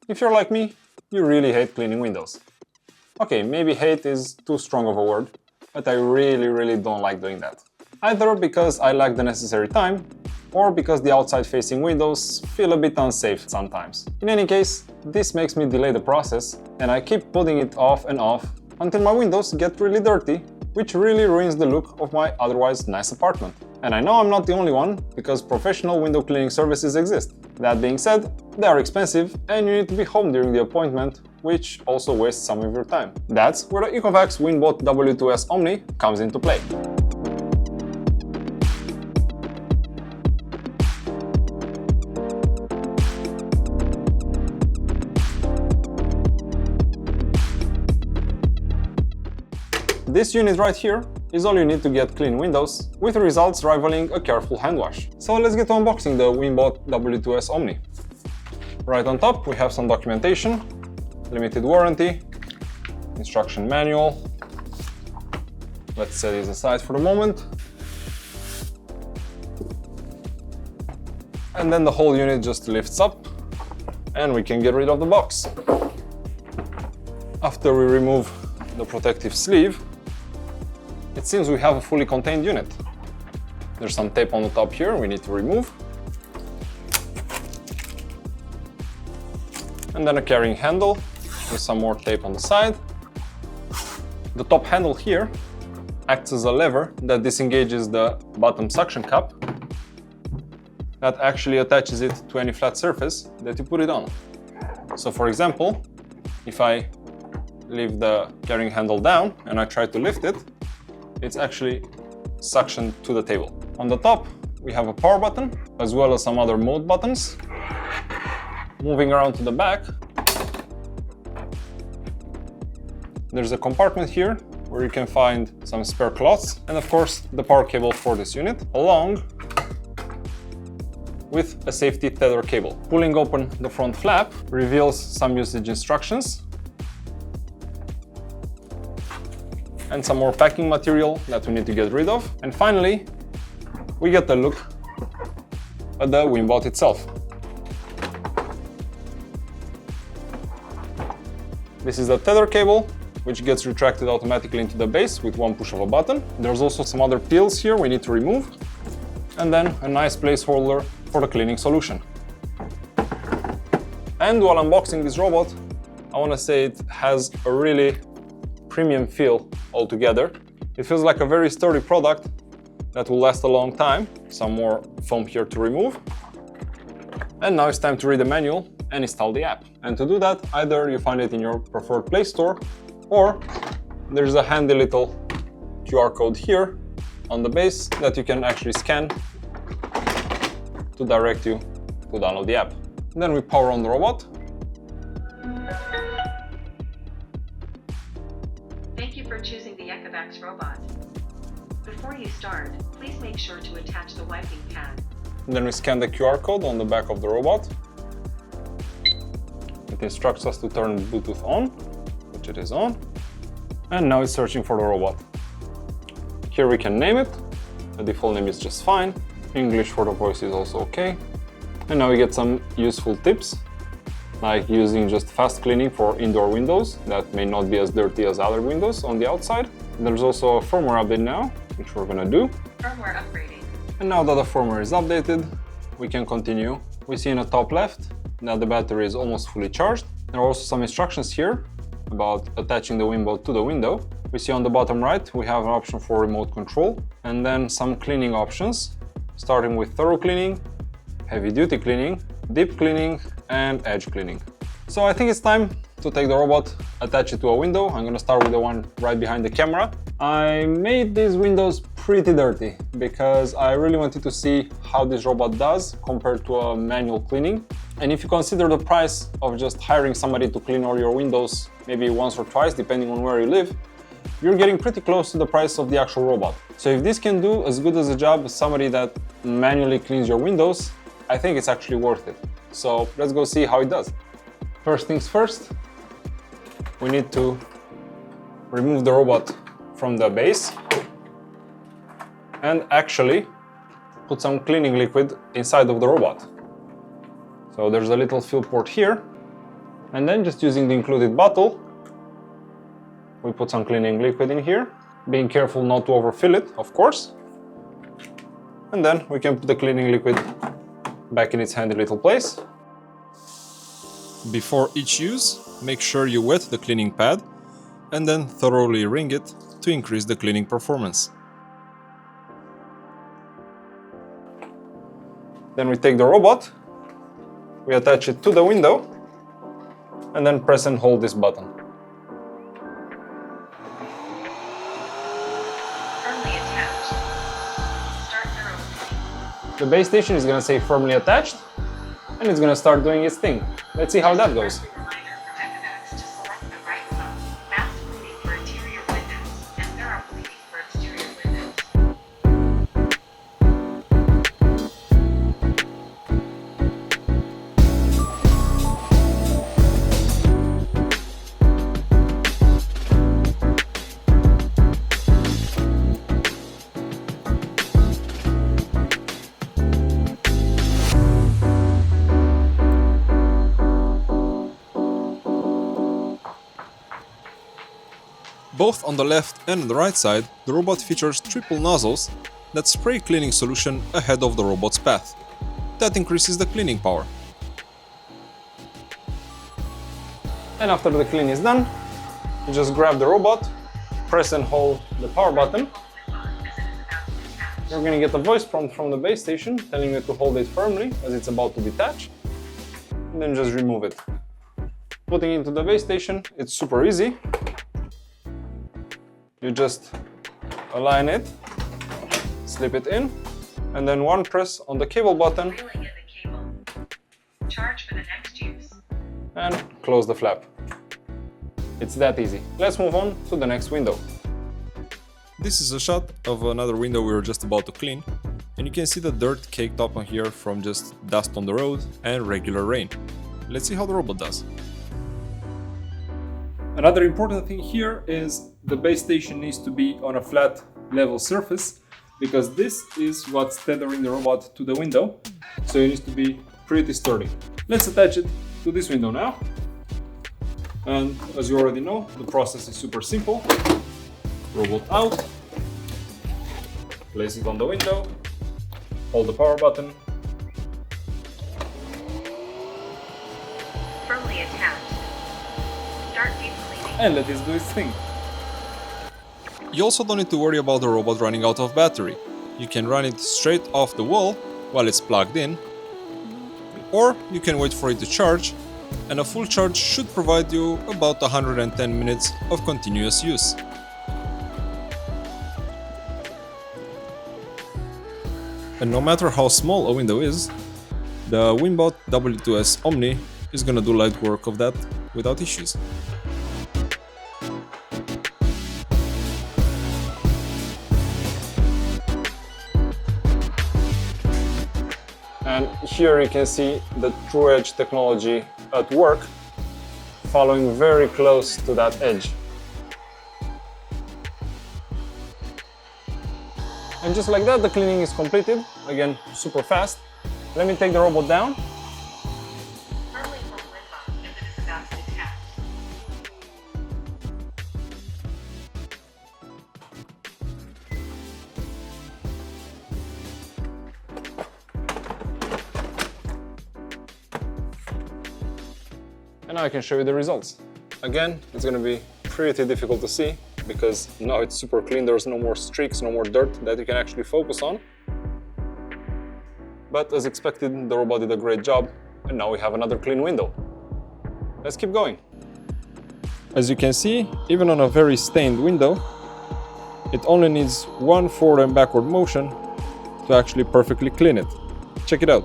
If you're like me, you really hate cleaning windows. Okay, maybe hate is too strong of a word, but I really don't like doing that. Either because I lack the necessary time, or because the outside-facing windows feel a bit unsafe sometimes. In any case, this makes me delay the process, and I keep putting it off and off until my windows get really dirty, which really ruins the look of my otherwise nice apartment. And I know I'm not the only one, because professional window cleaning services exist. That being said, they are expensive and you need to be home during the appointment, which also wastes some of your time. That's where the ECOVACS WINBOT W2S OMNI comes into play. This unit right here is all you need to get clean windows, with results rivaling a careful hand wash. So let's get to unboxing the WINBOT W2S OMNI. Right on top we have some documentation, limited warranty, instruction manual. Let's set this aside for the moment. And then the whole unit just lifts up and we can get rid of the box. After we remove the protective sleeve, it seems we have a fully contained unit. There's some tape on the top here we need to remove. And then a carrying handle with some more tape on the side. The top handle here acts as a lever that disengages the bottom suction cup that actually attaches it to any flat surface that you put it on. So for example, if I leave the carrying handle down and I try to lift it, it's actually suctioned to the table. On the top, we have a power button, as well as some other mode buttons. Moving around to the back, there's a compartment here where you can find some spare cloths and of course the power cable for this unit, along with a safety tether cable. Pulling open the front flap reveals some usage instructions and some more packing material that we need to get rid of. And finally, we get a look at the WINBOT itself. This is the tether cable, which gets retracted automatically into the base with one push of a button. There's also some other peels here we need to remove, and then a nice placeholder for the cleaning solution. And while unboxing this robot, I want to say it has a really premium feel altogether. It feels like a very sturdy product that will last a long time. Some more foam here to remove. And now it's time to read the manual and install the app. And to do that, either you find it in your preferred Play Store, or there's a handy little QR code here on the base that you can actually scan to direct you to download the app. And then we power on the robot. Thank you for choosing the ECOVACS robot. Before you start, please make sure to attach the wiping pad. And then we scan the QR code on the back of the robot. It instructs us to turn Bluetooth on, which it is on. And now it's searching for the robot. Here we can name it. The default name is just fine. English for the voice is also okay. And now we get some useful tips, like using just fast cleaning for indoor windows that may not be as dirty as other windows on the outside. There's also a firmware update now, which we're gonna do. Firmware upgrading. And now that the firmware is updated, we can continue. We see in the top left that the battery is almost fully charged. There are also some instructions here about attaching the WINBOT to the window. We see on the bottom right, we have an option for remote control, and then some cleaning options, starting with thorough cleaning, heavy duty cleaning, deep cleaning, and edge cleaning. So I think it's time to take the robot, attach it to a window. I'm gonna start with the one right behind the camera. I made these windows pretty dirty because I really wanted to see how this robot does compared to a manual cleaning. And if you consider the price of just hiring somebody to clean all your windows, maybe once or twice, depending on where you live, you're getting pretty close to the price of the actual robot. So if this can do as good as a job as somebody that manually cleans your windows, I think it's actually worth it. So let's go see how it does. First things first, we need to remove the robot from the base and actually put some cleaning liquid inside of the robot. So there's a little fill port here And then just using the included bottle, we put some cleaning liquid in here, being careful not to overfill it, of course. And then we can put the cleaning liquid back in its handy little place. Before each use, make sure you wet the cleaning pad and then thoroughly wring it to increase the cleaning performance. Then we take the robot, we attach it to the window, and then press and hold this button. Firmly attached. Start thorough. The base station is going to say firmly attached, and it's going to start doing its thing. Let's see how that goes. Reminder from ECOVACS to select the right pump. Mass cleaning for interior windows and thorough cleaning for exterior windows. Both on the left and on the right side, the robot features triple nozzles that spray cleaning solution ahead of the robot's path. That increases the cleaning power. And after the clean is done, you just grab the robot, press and hold the power button. You're going to get a voice prompt from the base station telling you to hold it firmly as it's about to detach, and then just remove it. Putting it into the base station, it's super easy. You just align it, slip it in, and then one press on the cable button Reeling in the cable. Charge for the next use. and close the flap. It's that easy. Let's move on to the next window. This is a shot of another window we were just about to clean, and you can see the dirt caked up on here from just dust on the road and regular rain. Let's see how the robot does. Another important thing here is the base station needs to be on a flat, level surface, because this is what's tethering the robot to the window, so it needs to be pretty sturdy. Let's attach it to this window now. And as you already know, the process is super simple. Robot out, place it on the window, hold the power button, Firmly attached. Start deep cleaning. and let it do its thing. You also don't need to worry about the robot running out of battery. You can run it straight off the wall while it's plugged in, or you can wait for it to charge, and a full charge should provide you about 110 minutes of continuous use. And no matter how small a window is, the WINBOT W2S OMNI is gonna do light work of that without issues. And here you can see the True Edge technology at work, following very close to that edge. And just like that, the cleaning is completed. Again, super fast. Let me take the robot down. Firmly hold WinBot if it is about to detach. And now I can show you the results. Again, it's going to be pretty difficult to see because now it's super clean. There's no more streaks, no more dirt that you can actually focus on. But as expected, the robot did a great job, and now we have another clean window. Let's keep going. As you can see, even on a very stained window, it only needs one forward and backward motion to actually perfectly clean it. Check it out.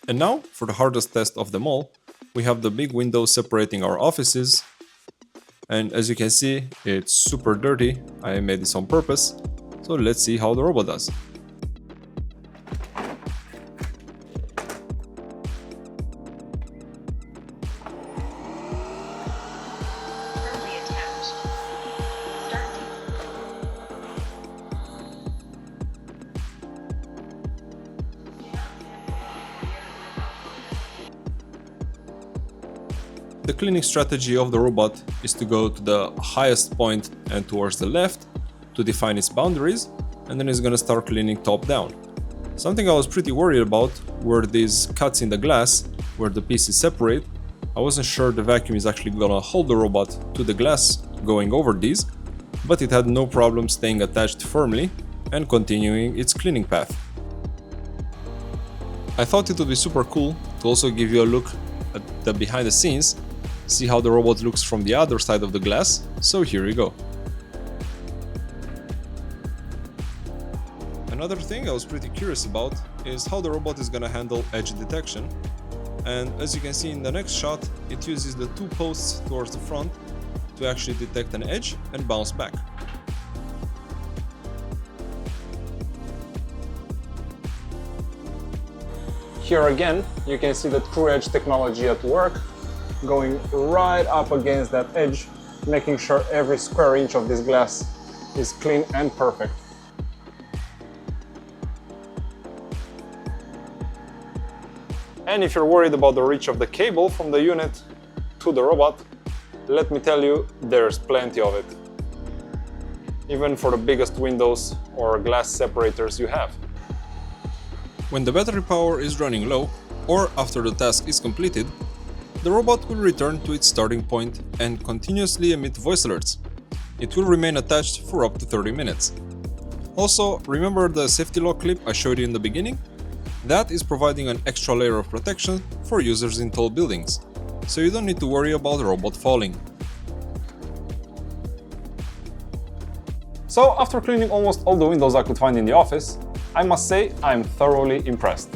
And now, for the hardest test of them all, we have the big window separating our offices. And as you can see, it's super dirty. I made this on purpose. So let's see how the robot does. Firmly the cleaning strategy of the robot is to go to the highest point and towards the left to define its boundaries, and then it's gonna start cleaning top down. Something I was pretty worried about were these cuts in the glass where the pieces separate. I wasn't sure the vacuum is actually gonna hold the robot to the glass going over these, but it had no problem staying attached firmly and continuing its cleaning path. I thought it would be super cool to also give you a look at the behind the scenes, see how the robot looks from the other side of the glass, so here you go. Another thing I was pretty curious about is how the robot is gonna handle edge detection, and as you can see in the next shot, it uses the two posts towards the front to actually detect an edge and bounce back. Here again, you can see the true edge technology at work, going right up against that edge, making sure every square inch of this glass is clean and perfect. And if you're worried about the reach of the cable from the unit to the robot, let me tell you, there's plenty of it. Even for the biggest windows or glass separators you have. When the battery power is running low, or after the task is completed, the robot will return to its starting point and continuously emit voice alerts. It will remain attached for up to 30 minutes. Also, remember the safety lock clip I showed you in the beginning? That is providing an extra layer of protection for users in tall buildings, so you don't need to worry about the robot falling. So after cleaning almost all the windows I could find in the office, I must say I'm thoroughly impressed.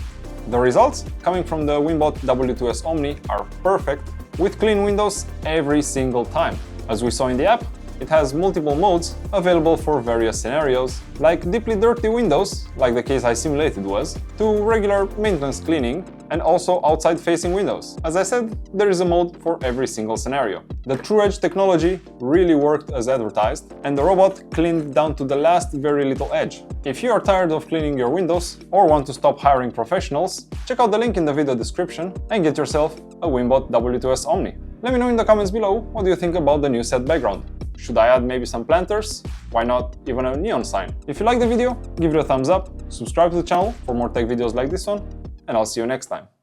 The results coming from the WINBOT W2S OMNI are perfect, with clean windows every single time. As we saw in the app, it has multiple modes available for various scenarios, like deeply dirty windows, like the case I simulated was, to regular maintenance cleaning, and also outside-facing windows. As I said, there is a mode for every single scenario. The True Edge technology really worked as advertised, and the robot cleaned down to the last very little edge. If you are tired of cleaning your windows or want to stop hiring professionals, check out the link in the video description and get yourself a WINBOT W2S OMNI. Let me know in the comments below what do you think about the new set background. Should I add maybe some planters? Why not even a neon sign? If you like the video, give it a thumbs up, subscribe to the channel for more tech videos like this one, and I'll see you next time.